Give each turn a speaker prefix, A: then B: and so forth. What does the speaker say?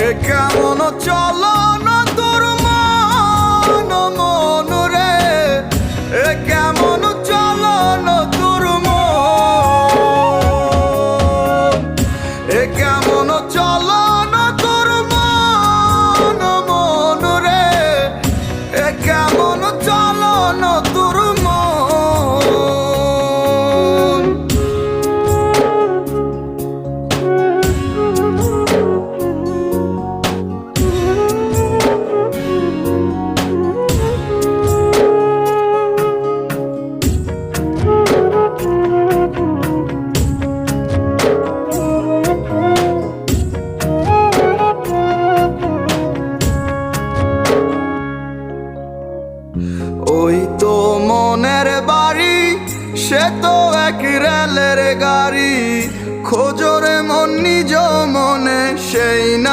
A: এ কেমন চলন তোর মন মন রে, এ কেমন চলন তোর মন, এ কেমন চলন তোর মন মন রে, এ কেমন চলন তোর মন। ওই তো মনের বাড়ি, সে তো এক রেলের গাড়ি, খোঁজরে মন নিজ মনে সেই না।